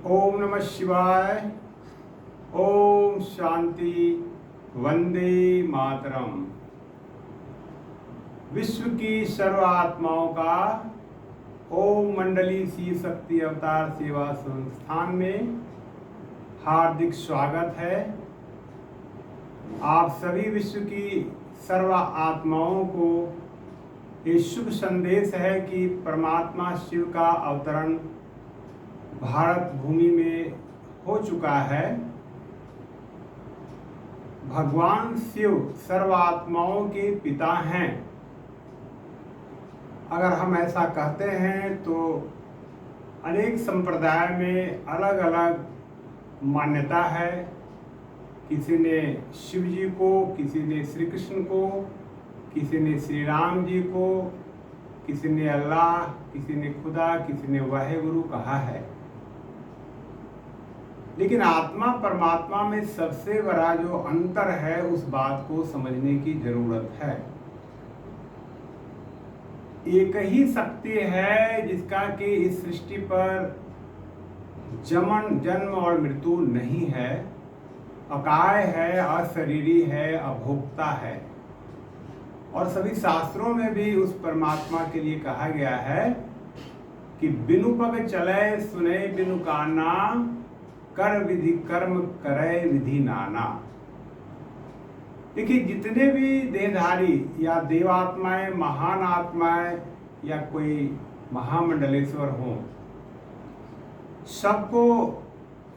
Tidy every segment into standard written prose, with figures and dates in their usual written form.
ओम नमः शिवाय। ओम शांति। वंदे मातरम। विश्व की सर्व आत्माओं का ओम मंडली शिव शक्ति अवतार सेवा संस्थान में हार्दिक स्वागत है। आप सभी विश्व की सर्व आत्माओं को ये शुभ संदेश है कि परमात्मा शिव का अवतरण भारत भूमि में हो चुका है। भगवान शिव सर्वात्माओं के पिता हैं। अगर हम ऐसा कहते हैं तो अनेक संप्रदाय में अलग अलग मान्यता है। किसी ने शिव जी को, किसी ने श्री कृष्ण को, किसी ने श्री राम जी को, किसी ने अल्लाह, किसी ने खुदा, किसी ने वाहेगुरु कहा है। लेकिन आत्मा परमात्मा में सबसे बड़ा जो अंतर है उस बात को समझने की जरूरत है। एक ही शक्ति है जिसका कि इस सृष्टि पर जन्म और मृत्यु नहीं है, अकाय है, अशरीरी है, अभोक्ता है। और सभी शास्त्रों में भी उस परमात्मा के लिए कहा गया है कि बिनु पग चले सुने बिनु काना, कर विधि कर्म करे विधि नाना। देखिए, जितने भी देहधारी या देवात्माएं, महान आत्माएं या कोई महामंडलेश्वर हों, सबको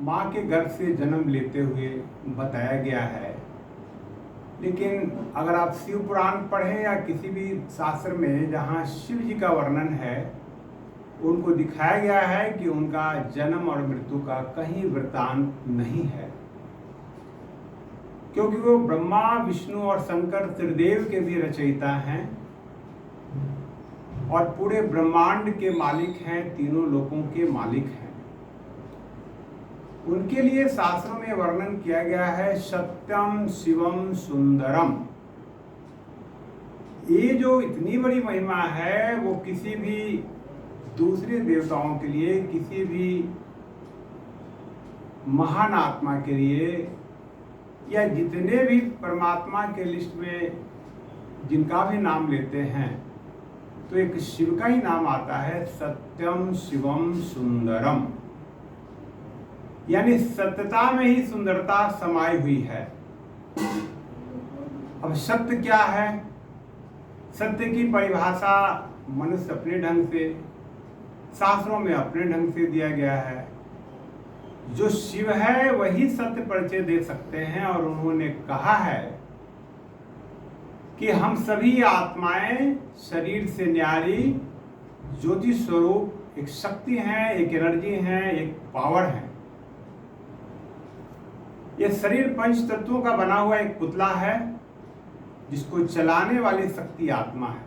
माँ के गर्भ से जन्म लेते हुए बताया गया है। लेकिन अगर आप शिव पुराण पढ़ें या किसी भी शास्त्र में जहाँ शिव जी का वर्णन है, उनको दिखाया गया है कि उनका जन्म और मृत्यु का कहीं वृत्तांत नहीं है, क्योंकि वो ब्रह्मा, विष्णु और शंकर त्रिदेव के भी रचयिता हैं और पूरे ब्रह्मांड के मालिक हैं, तीनों लोकों के मालिक हैं। उनके लिए शास्त्रों में वर्णन किया गया है सत्यम शिवम सुंदरम। ये जो इतनी बड़ी महिमा है वो किसी भी दूसरे देवताओं के लिए, किसी भी महान आत्मा के लिए या जितने भी परमात्मा के लिस्ट में जिनका भी नाम लेते हैं तो एक शिव का ही नाम आता है, सत्यम शिवम सुंदरम। यानी सत्यता में ही सुंदरता समाई हुई है। अब सत्य क्या है? सत्य की परिभाषा मनुष्य अपने ढंग से, शास्त्रों में अपने ढंग से दिया गया है। जो शिव है वही सत्य परिचय दे सकते हैं और उन्होंने कहा है कि हम सभी आत्माएं शरीर से न्यारी ज्योति स्वरूप एक शक्ति है, एक एनर्जी है, एक पावर है। यह शरीर पंच तत्वों का बना हुआ एक पुतला है जिसको चलाने वाली शक्ति आत्मा है।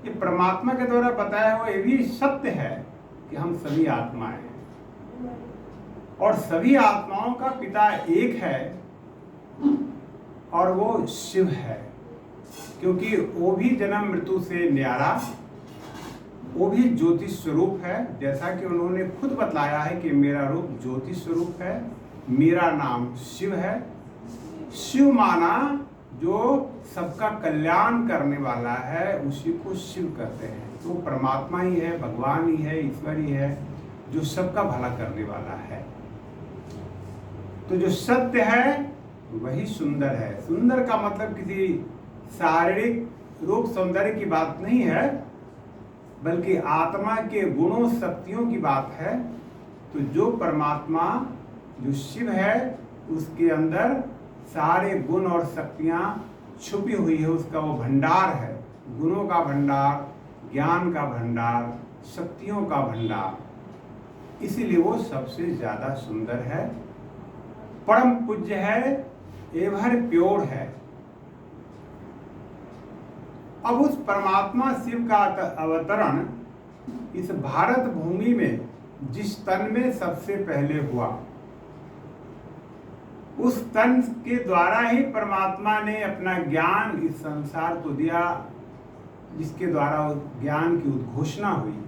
ये परमात्मा के द्वारा बताया हुआ ये भी सत्य है कि हम सभी आत्माएं हैं और सभी आत्माओं का पिता एक है और वो शिव है, क्योंकि वो भी जन्म मृत्यु से न्यारा, वो भी ज्योति स्वरूप है। जैसा कि उन्होंने खुद बतलाया है कि मेरा रूप ज्योति स्वरूप है, मेरा नाम शिव है। शिव माना जो सबका कल्याण करने वाला है, उसी को शिव कहते हैं। तो परमात्मा ही है, भगवान ही है, ईश्वर ही है जो सबका भला करने वाला है। तो जो सत्य है वही सुंदर है। सुंदर का मतलब किसी शारीरिक रूप सौंदर्य की बात नहीं है, बल्कि आत्मा के गुणों शक्तियों की बात है। तो जो परमात्मा, जो शिव है, उसके अंदर सारे गुण और शक्तियां छुपी हुई है। उसका वो भंडार है, गुणों का भंडार, ज्ञान का भंडार, शक्तियों का भंडार। इसीलिए वो सबसे ज्यादा सुंदर है, परम पूज्य है, एवर प्योर है। अब उस परमात्मा शिव का अवतरण इस भारत भूमि में जिस तन में सबसे पहले हुआ, उस तन के द्वारा ही परमात्मा ने अपना ज्ञान इस संसार को दिया, जिसके द्वारा ज्ञान की उद्घोषणा हुई।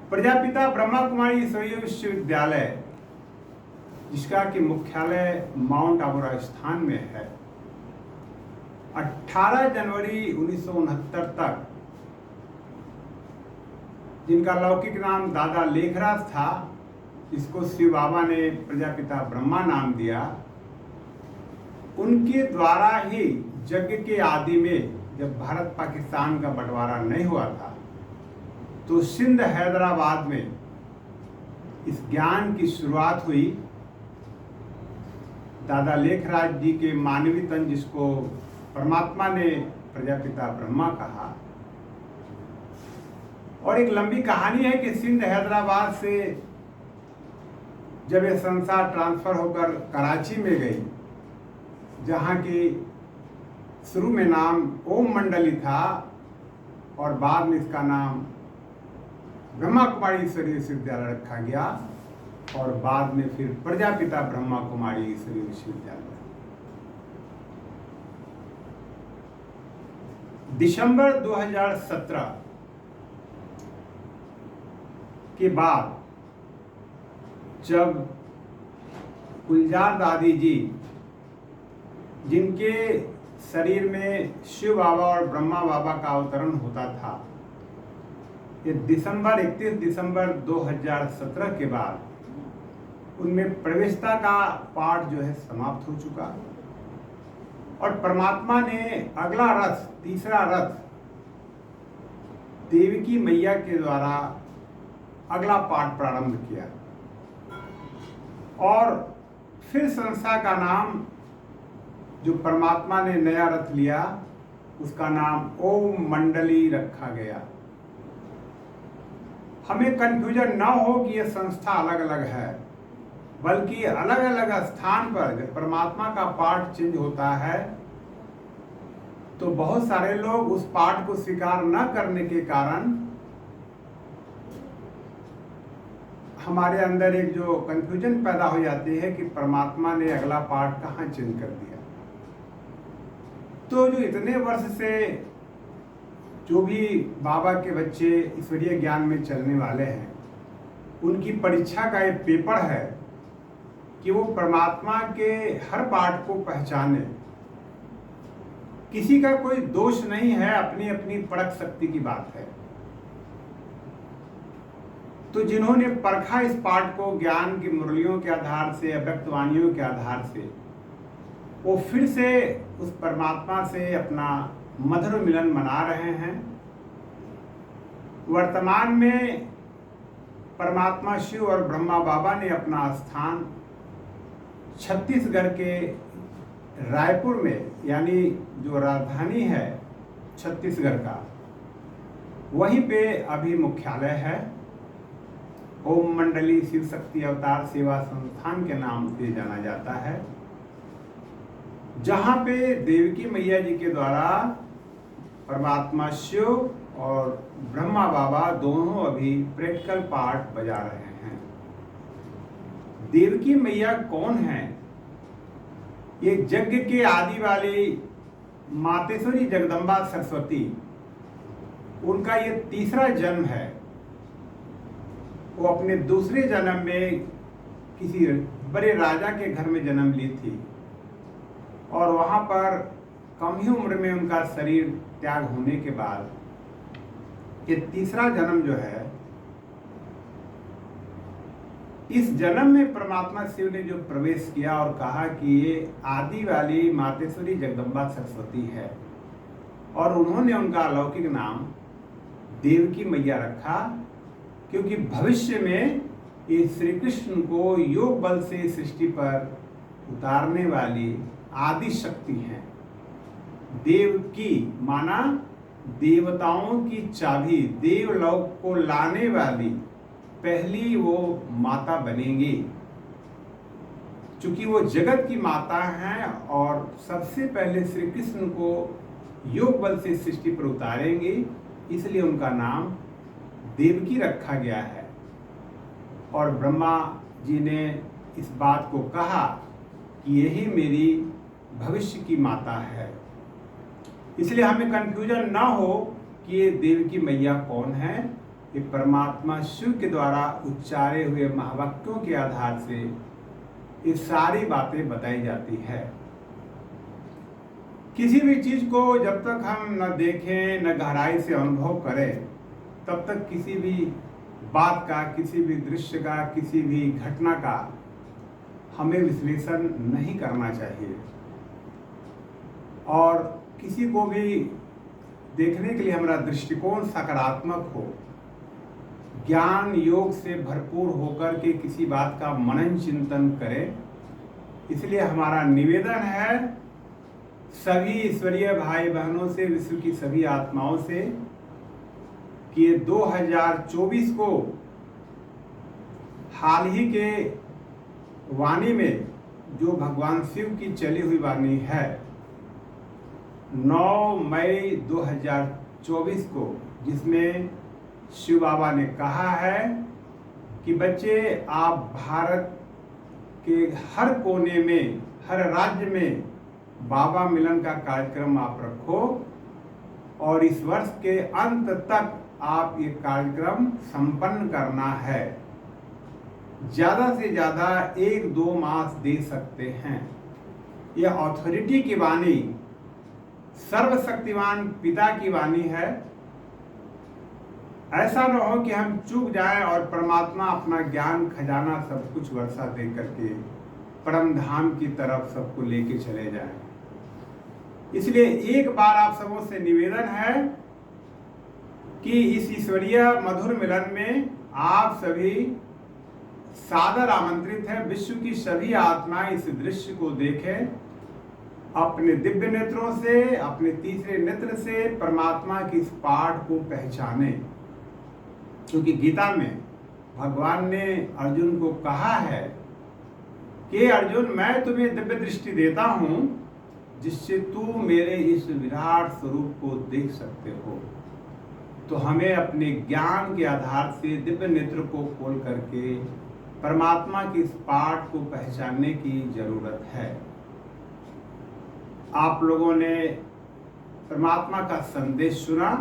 प्रजापिता ब्रह्मा कुमारी ईश्वरीय विश्वविद्यालय, जिसका कि मुख्यालय माउंट आबू राजस्थान में है, 18 जनवरी 1969 तक, जिनका लौकिक नाम दादा लेखराज था, जिसको शिव बाबा ने प्रजापिता ब्रह्मा नाम दिया, उनके द्वारा ही यज्ञ के आदि में, जब भारत पाकिस्तान का बंटवारा नहीं हुआ था, तो सिंध हैदराबाद में इस ज्ञान की शुरुआत हुई। दादा लेखराज जी के मानवी तन, जिसको परमात्मा ने प्रजापिता ब्रह्मा कहा। और एक लंबी कहानी है कि सिंध हैदराबाद से जब ये संसार ट्रांसफर होकर कराची में गई, जहाँ की शुरू में नाम ओम मंडली था और बाद में इसका नाम ब्रह्मा कुमारी ईश्वरीय विश्वविद्यालय रखा गया, और बाद में फिर प्रजापिता ब्रह्मा कुमारी ईश्वरीय विश्वविद्यालय। दिसंबर 2017 के बाद जब गुलजार दादी जी, जिनके शरीर में शिव बाबा और ब्रह्मा बाबा का अवतरण होता था, ये 31 दिसंबर 2017 के बाद उनमें प्रवेशता का पाठ जो है समाप्त हो चुका, और परमात्मा ने अगला रथ, तीसरा रथ देवकी मैया के द्वारा अगला पाठ प्रारंभ किया, और फिर संस्था का नाम जो परमात्मा ने नया रथ लिया, उसका नाम ओम मंडली रखा गया। हमें कंफ्यूजन ना हो कि यह संस्था अलग अलग है, बल्कि अलग अलग स्थान पर जब परमात्मा का पाठ चेंज होता है, तो बहुत सारे लोग उस पाठ को स्वीकार न करने के कारण हमारे अंदर एक जो कंफ्यूजन पैदा हो जाती है कि परमात्मा ने अगला पाठ कहाँ चेंज कर दिया। तो जो इतने वर्ष से जो भी बाबा के बच्चे ईश्वरीय ज्ञान में चलने वाले हैं, उनकी परीक्षा का एक पेपर है कि वो परमात्मा के हर पाठ को पहचाने। किसी का कोई दोष नहीं है, अपनी अपनी परख शक्ति की बात है। तो जिन्होंने परखा इस पाठ को ज्ञान की मुरलियों के आधार से, अव्यक्त वाणियों के आधार से, वो फिर से उस परमात्मा से अपना मधुर मिलन मना रहे हैं। वर्तमान में परमात्मा शिव और ब्रह्मा बाबा ने अपना स्थान छत्तीसगढ़ के रायपुर में, यानी जो राजधानी है छत्तीसगढ़ का, वहीं पे अभी मुख्यालय है। ओम मंडली शिव शक्ति अवतार सेवा संस्थान के नाम से जाना जाता है, जहाँ पे देवकी मैया जी के द्वारा परमात्मा शिव और ब्रह्मा बाबा दोनों अभी प्रैक्टिकल पाठ बजा रहे हैं। देवकी मैया कौन है? ये यज्ञ के आदि वाली मातेश्वरी जगदम्बा सरस्वती, उनका ये तीसरा जन्म है। वो अपने दूसरे जन्म में किसी बड़े राजा के घर में जन्म ली थी, और वहाँ पर कम ही उम्र में उनका शरीर त्याग होने के बाद ये तीसरा जन्म जो है, इस जन्म में परमात्मा शिव ने जो प्रवेश किया और कहा कि ये आदि वाली मातेश्वरी जगदम्बा सरस्वती है, और उन्होंने उनका अलौकिक नाम देवकी मैया रखा, क्योंकि भविष्य में ये श्री कृष्ण को योग बल से सृष्टि पर उतारने वाली आदि शक्ति है। देव की माना देवताओं की चाबी, देवलोक को लाने वाली पहली वो माता बनेंगी, चूंकि वो जगत की माता हैं और सबसे पहले श्री कृष्ण को योग बल से सृष्टि पर उतारेंगे, इसलिए उनका नाम देवकी रखा गया है। और ब्रह्मा जी ने इस बात को कहा कि यही मेरी भविष्य की माता है, इसलिए हमें कंफ्यूजन ना हो कि ये देवकी मैया कौन है। ये परमात्मा शिव के द्वारा उच्चारे हुए महावाक्यों के आधार से ये सारी बातें बताई जाती है। किसी भी चीज को जब तक हम न देखें न गहराई से अनुभव करें, तब तक किसी भी बात का, किसी भी दृश्य का, किसी भी घटना का हमें विश्लेषण नहीं करना चाहिए। और किसी को भी देखने के लिए हमारा दृष्टिकोण सकारात्मक हो, ज्ञान योग से भरपूर होकर के किसी बात का मनन चिंतन करें। इसलिए हमारा निवेदन है सभी ईश्वरीय भाई बहनों से, विश्व की सभी आत्माओं से, कि 2024 को हाल ही के वाणी में जो भगवान शिव की चली हुई वाणी है, 9 मई 2024 को, जिसमें शिव बाबा ने कहा है कि बच्चे, आप भारत के हर कोने में, हर राज्य में बाबा मिलन का कार्यक्रम आप रखो और इस वर्ष के अंत तक आप ये कार्यक्रम संपन्न करना है। ज़्यादा से ज़्यादा 1-2 मास दे सकते हैं। यह अथॉरिटी की वाणी, सर्वशक्तिमान पिता की वाणी है। ऐसा न हो कि हम चूक जाएं और परमात्मा अपना ज्ञान खजाना सब कुछ वर्षा दे करके परम धाम की तरफ सबको लेके चले जाएं। इसलिए एक बार आप सबों से निवेदन है कि इस ईश्वरीय मधुर मिलन में आप सभी सादर आमंत्रित हैं। विश्व की सभी आत्माएं इस दृश्य को देखें, अपने दिव्य नेत्रों से, अपने तीसरे नेत्र से परमात्मा की इस पाठ को पहचाने। क्योंकि गीता में भगवान ने अर्जुन को कहा है कि अर्जुन, मैं तुम्हें दिव्य दृष्टि देता हूं जिससे तू मेरे इस विराट स्वरूप को देख सकते हो। तो हमें अपने ज्ञान के आधार से दिव्य नेत्र को खोल करके परमात्मा की इस पाठ को पहचानने की जरूरत है। आप लोगों ने परमात्मा का संदेश सुना,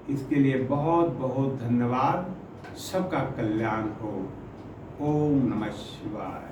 इसके लिए बहुत बहुत धन्यवाद। सबका कल्याण हो। ओम नमः शिवाय।